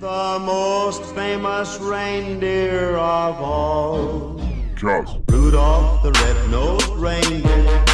The most famous reindeer of all. Charles. Rudolph the red-nosed reindeer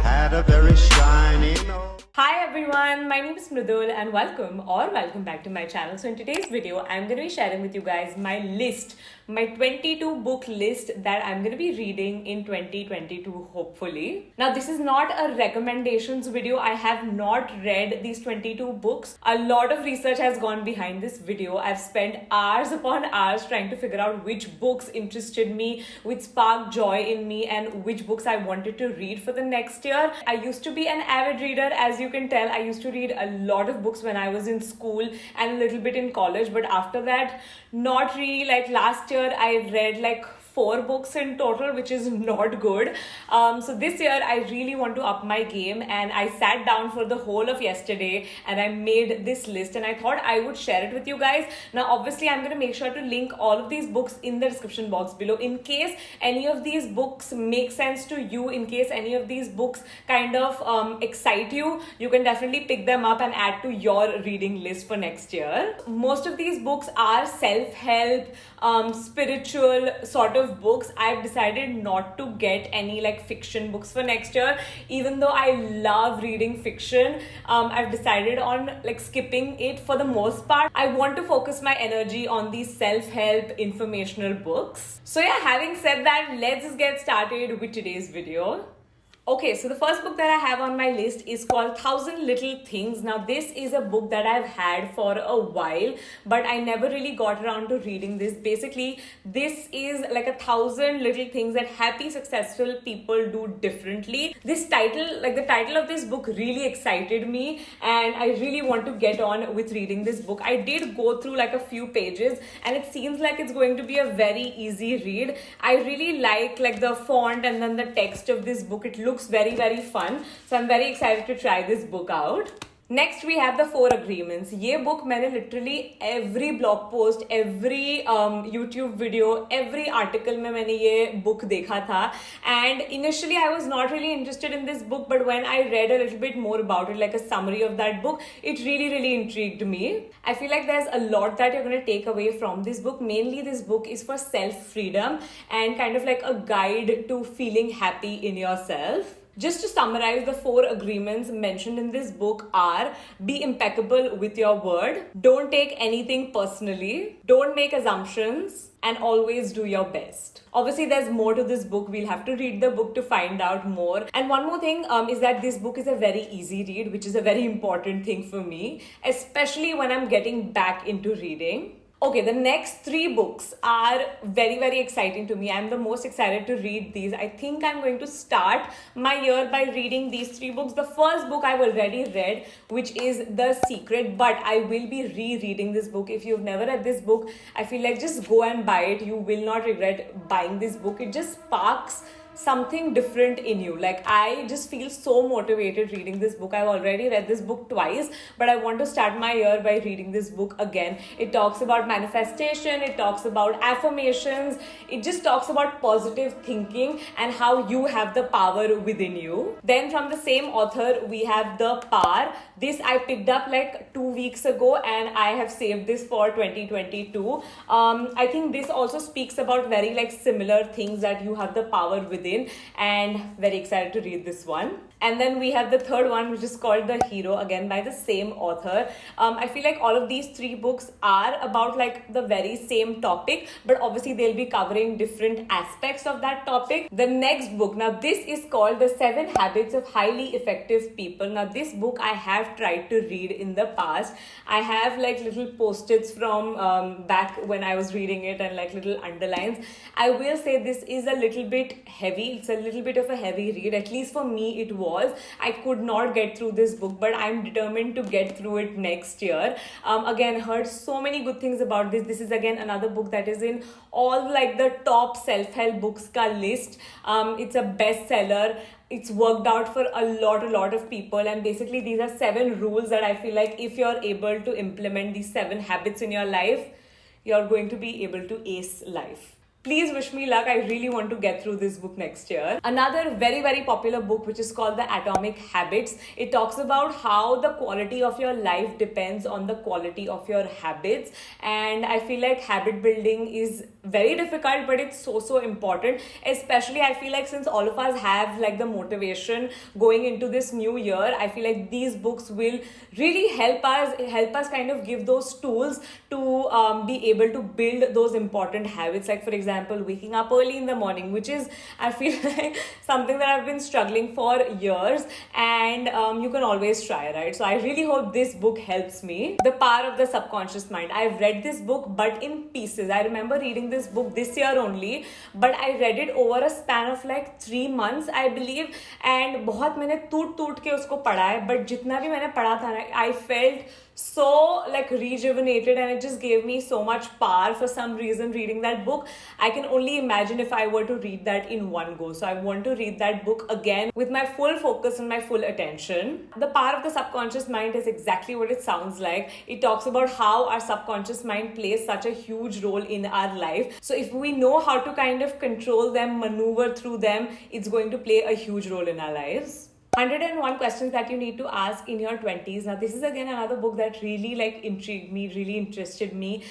had a very shiny nose. Hi everyone, my name is Mridul and welcome back to my channel. So in today's video, I'm going to be sharing with you guys my list, my 22 book list that I'm going to be reading in 2022 hopefully. Now this is not a recommendations video. I have not read these 22 books. A lot of research has gone behind this video. I've spent hours upon hours trying to figure out which books interested me, which sparked joy in me, and which books I wanted to read for the next year. I used to be an avid reader, as you can tell. I used to read a lot of books when I was in school and a little bit in college, but after that, not really. Like last year, I read like 4 books in total, which is not good. So this year I really want to up my game, and I sat down for the whole of yesterday and I made this list and I thought I would share it with you guys. Now obviously I'm going to make sure to link all of these books in the description box below in case any of these books make sense to you, in case any of these books kind of excite you. You can definitely pick them up and add to your reading list for next year. Most of these books are self-help, spiritual sort of books. I've decided not to get any like fiction books for next year, even though I love reading fiction. I've decided on like skipping it for the most part. I want to focus my energy on these self-help informational books. So yeah, having said that, let's just get started with today's video. Okay, so the first book that I have on my list is called 1,000 Little Things. Now this is a book that I've had for a while, but I never really got around to reading this. Basically, this is like 1,000 little things that happy, successful people do differently. This title, like the title of this book really excited me and I really want to get on with reading this book. I did go through like a few pages and it seems like it's going to be a very easy read. I really like the font and then the text of this book. It looks very fun, so I'm very excited to try this book out. Next we have the 4 Agreements. ये book मैंने literally every blog post, every YouTube video, every article में मैंने ये book देखा था. And initially I was not really interested in this book, but when I read a little bit more about it, like a summary of that book, it really intrigued me. I feel like there's a lot that you're going to take away from this book. Mainly this book is for self-freedom and kind of like a guide to feeling happy in yourself. Just to summarize, the 4 agreements mentioned in this book are: be impeccable with your word, don't take anything personally, don't make assumptions, and always do your best. Obviously, there's more to this book. We'll have to read the book to find out more. And one more thing is that this book is a very easy read, which is a very important thing for me, especially when I'm getting back into reading. Okay, the next 3 books are very exciting to me. I'm the most excited to read these. I think I'm going to start my year by reading these 3 books. The first book I've already read, which is The Secret, but I will be rereading this book. If you've never read this book, I feel like just go and buy it. You will not regret buying this book. It just sparks something different in you. Like, I just feel so motivated reading this book. I've already read this book twice, but I want to start my year by reading this book again. It talks about manifestation, it talks about affirmations, it just talks about positive thinking and how you have the power within you. Then from the same author, we have The Power. This I picked up like 2 weeks ago and I have saved this for 2022. I think this also speaks about very like similar things, that you have the power within, and very excited to read this one. And then we have the third one, which is called The Hero, again by the same author. I feel like all of these 3 books are about like the very same topic, but obviously they'll be covering different aspects of that topic. The next book, now this is called The 7 Habits of Highly Effective People. Now this book I have tried to read in the past. I have like little post-its from back when I was reading it and like little underlines. I will say this is a little bit heavy. It's a little bit of a heavy read. At least for me it was. I could not get through this book, but I'm determined to get through it next year. Again, heard so many good things about this. This is again another book that is in all like the top self-help books ka list. It's a bestseller. It's worked out for a lot of people, and basically these are 7 rules that I feel like if you're able to implement these 7 habits in your life, you're going to be able to ace life. Please wish me luck. I really want to get through this book next year. Another very, very popular book, which is called The Atomic Habits. It talks about how the quality of your life depends on the quality of your habits. And I feel like habit building is very difficult, but it's so important. Especially, I feel like since all of us have like the motivation going into this new year, I feel like these books will really help us kind of give those tools to be able to build those important habits. Like, for example, waking up early in the morning, which is, I feel like, something that I've been struggling for years, and you can always try, right? So I really hope this book helps me. The Power of the Subconscious Mind. I've read this book, but in pieces. I remember reading this book this year only, but I read it over a span of like 3 months, I believe, and बहुत मैंने टूट के उसको पढ़ा है, but जितना भी मैंने पढ़ा था ना, I felt so like rejuvenated, and it just gave me so much power for some reason reading that book. I can only imagine if I were to read that in one go. So I want to read that book again with my full focus and my full attention. The Power of the Subconscious Mind is exactly what it sounds like. It talks about how our subconscious mind plays such a huge role in our life. So if we know how to kind of control them, maneuver through them, it's going to play a huge role in our lives. 101 questions that you need to ask in your 20s. Now, this is again another book that really like intrigued me, really interested me.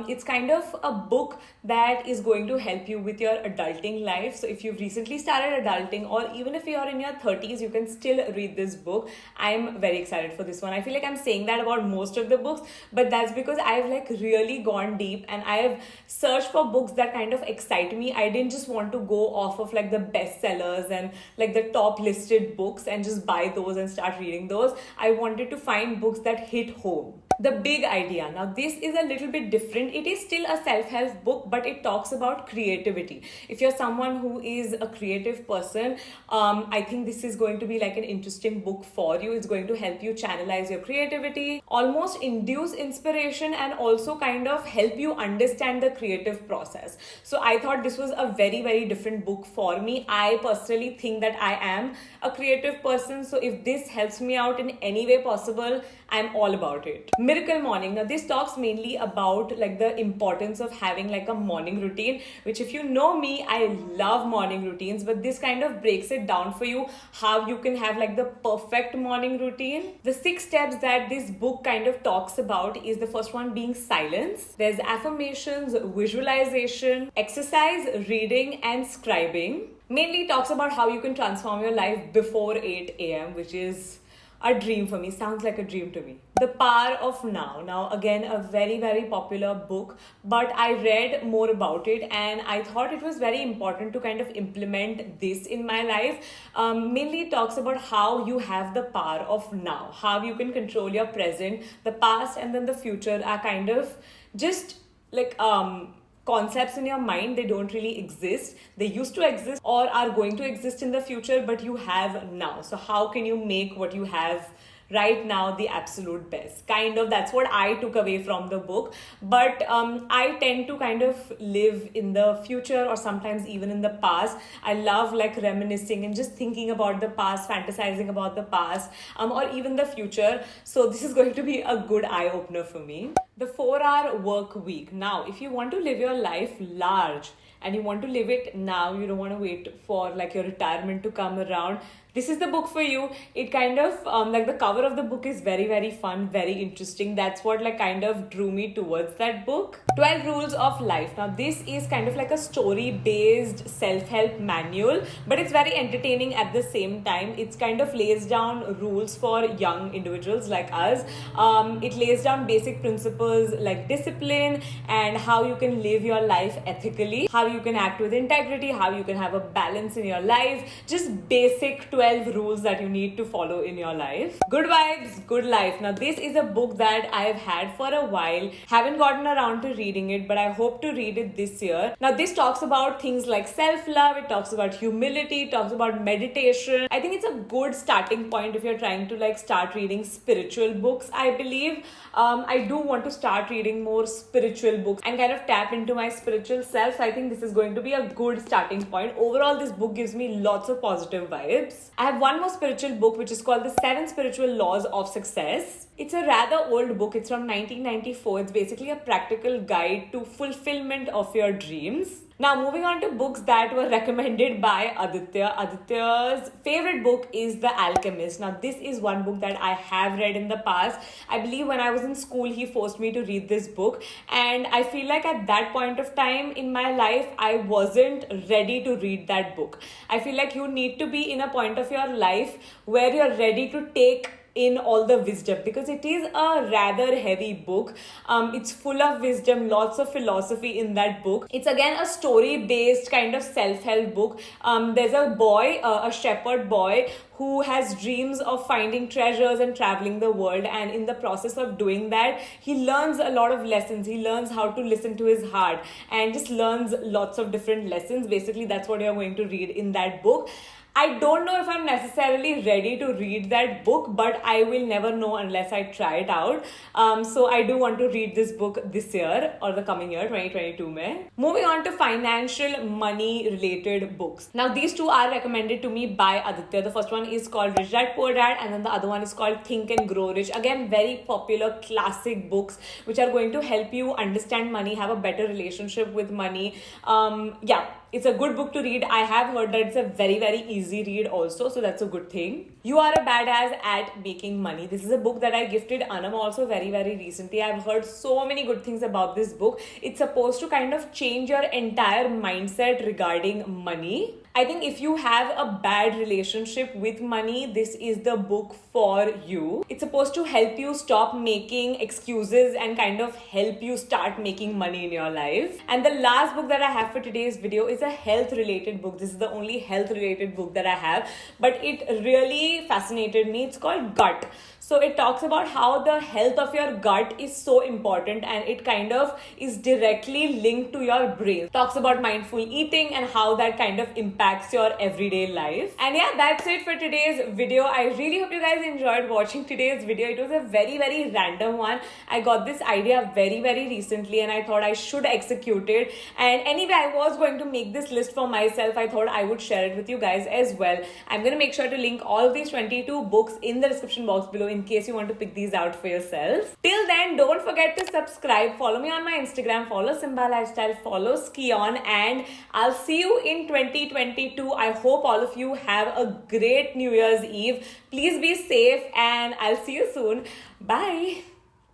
It's kind of a book that is going to help you with your adulting life. So if you've recently started adulting, or even if you're in your 30s, you can still read this book. I'm very excited for this one. I feel like I'm saying that about most of the books, but that's because I've like really gone deep and I have searched for books that kind of excite me. I didn't just want to go off of like the bestsellers and like the top listed books and just buy those and start reading those. I wanted to find books that hit home. The Big Idea. Now, this is a little bit different. It is still a self-help book, but it talks about creativity. If you're someone who is a creative person, I think this is going to be like an interesting book for you. It's going to help you channelize your creativity, almost induce inspiration, and also kind of help you understand the creative process. So I thought this was a very, very different book for me. I personally think that I am a creative person. So if this helps me out in any way possible, I'm all about it. Miracle Morning. Now, this talks mainly about like the importance of having like a morning routine, which if you know me, I love morning routines, but this kind of breaks it down for you how you can have like the perfect morning routine. The 6 steps that this book kind of talks about is the first one being silence. There's affirmations, visualization, exercise, reading, and scribing. Mainly talks about how you can transform your life before 8 a.m., which is a dream for me. Sounds like a dream to me. The Power of Now. Now, again, a very, very popular book, but I read more about it and I thought it was very important to kind of implement this in my life. Mainly it talks about how you have the power of now, how you can control your present. The past and then the future are kind of just like concepts in your mind. They don't really exist. They used to exist or are going to exist in the future, but you have now. So how can you make what you have right now the absolute best? Kind of, that's what I took away from the book. But I tend to kind of live in the future or sometimes even in the past. I love like reminiscing and just thinking about the past, fantasizing about the past, or even the future. So this is going to be a good eye opener for me. The 4-hour work week. Now, if you want to live your life large and you want to live it now, you don't want to wait for like your retirement to come around, this is the book for you. It kind of like the cover of the book is very, very fun, very interesting. That's what like kind of drew me towards that book. 12 Rules of Life. Now, this is kind of like a story-based self-help manual, but it's very entertaining at the same time. It's kind of lays down rules for young individuals like us. It lays down basic principles like discipline and how you can live your life ethically, how you can act with integrity, how you can have a balance in your life, just basic 12 rules that you need to follow in your life. Good Vibes, Good Life. Now, this is a book that I've had for a while. Haven't gotten around to reading it, but I hope to read it this year. Now, this talks about things like self-love. It talks about humility. It talks about meditation. I think it's a good starting point if you're trying to like start reading spiritual books, I believe. I do want to start reading more spiritual books and kind of tap into my spiritual self. So I think this is going to be a good starting point. Overall, this book gives me lots of positive vibes. I have one more spiritual book, which is called The 7 Spiritual Laws of Success. It's a rather old book. It's from 1994. It's basically a practical guide to fulfillment of your dreams. Now, moving on to books that were recommended by Aditya. Aditya's favorite book is The Alchemist. Now, this is one book that I have read in the past. I believe when I was in school, he forced me to read this book. And I feel like at that point of time in my life, I wasn't ready to read that book. I feel like you need to be in a point of your life where you're ready to take in all the wisdom, because it is a rather heavy book. It's full of wisdom, lots of philosophy in that book. It's again a story based kind of self-help book. There's a boy, a shepherd boy, who has dreams of finding treasures and traveling the world, and in the process of doing that he learns a lot of lessons. He learns how to listen to his heart and just learns lots of different lessons. Basically, that's what you're going to read in that book. I don't know if I'm necessarily ready to read that book, but I will never know unless I try it out. So I do want to read this book this year or the coming year, 2022 mein. Moving on to financial money related books. Now these two are recommended to me by Aditya. The first one is called Rich Dad Poor Dad, and then the other one is called Think and Grow Rich. Again, very popular classic books which are going to help you understand money, have a better relationship with money. It's a good book to read. I have heard that it's a very, very easy read also, so that's a good thing. You Are a Badass at Making Money. This is a book that I gifted Anam also very, very recently. I've heard so many good things about this book. It's supposed to kind of change your entire mindset regarding money. I think if you have a bad relationship with money, this is the book for you. It's supposed to help you stop making excuses and kind of help you start making money in your life. And the last book that I have for today's video is a health related book. This is the only health related book that I have, but it really fascinated me. It's called Gut. So it talks about how the health of your gut is so important, and it kind of is directly linked to your brain. Talks about mindful eating and how that kind of impacts your everyday life. And yeah, that's it for today's video. I really hope you guys enjoyed watching today's video. It was a very, very random one. I got this idea very, very recently and I thought I should execute it. And anyway, I was going to make this list for myself. I thought I would share it with you guys as well. I'm going to make sure to link all of these 22 books in the description box below in case you want to pick these out for yourself. Till then, don't forget to subscribe, follow me on my Instagram, follow Simba Lifestyle, follow Skion, and I'll see you in 2022. I hope all of you have a great New Year's Eve. Please be safe and I'll see you soon. Bye.